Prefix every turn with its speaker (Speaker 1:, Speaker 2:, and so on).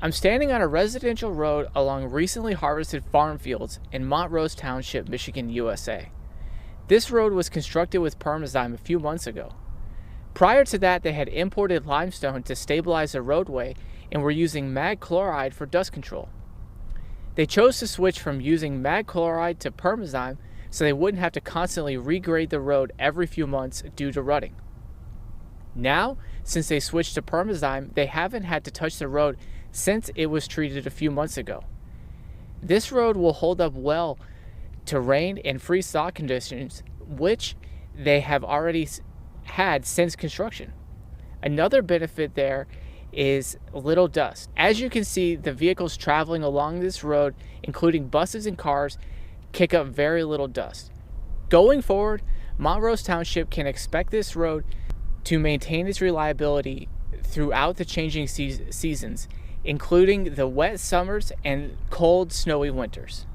Speaker 1: I'm standing on a residential road along recently harvested farm fields in Montrose Township, Michigan, USA. This road was constructed with Perma-Zyme a few months ago. Prior to that, they had imported limestone to stabilize the roadway and were using mag chloride for dust control. They chose to switch from using mag chloride to Perma-Zyme so they wouldn't have to constantly regrade the road every few months due to rutting. Now, since they switched to Perma-Zyme, they haven't had to touch the road since it was treated a few months ago. This road will hold up well to rain and freeze-thaw conditions, which they have already had since construction. Another benefit there is little dust. As you can see, the vehicles traveling along this road, including buses and cars, kick up very little dust. Going forward, Montrose Township can expect this road to maintain its reliability throughout the changing seasons, including the wet summers and cold, snowy winters.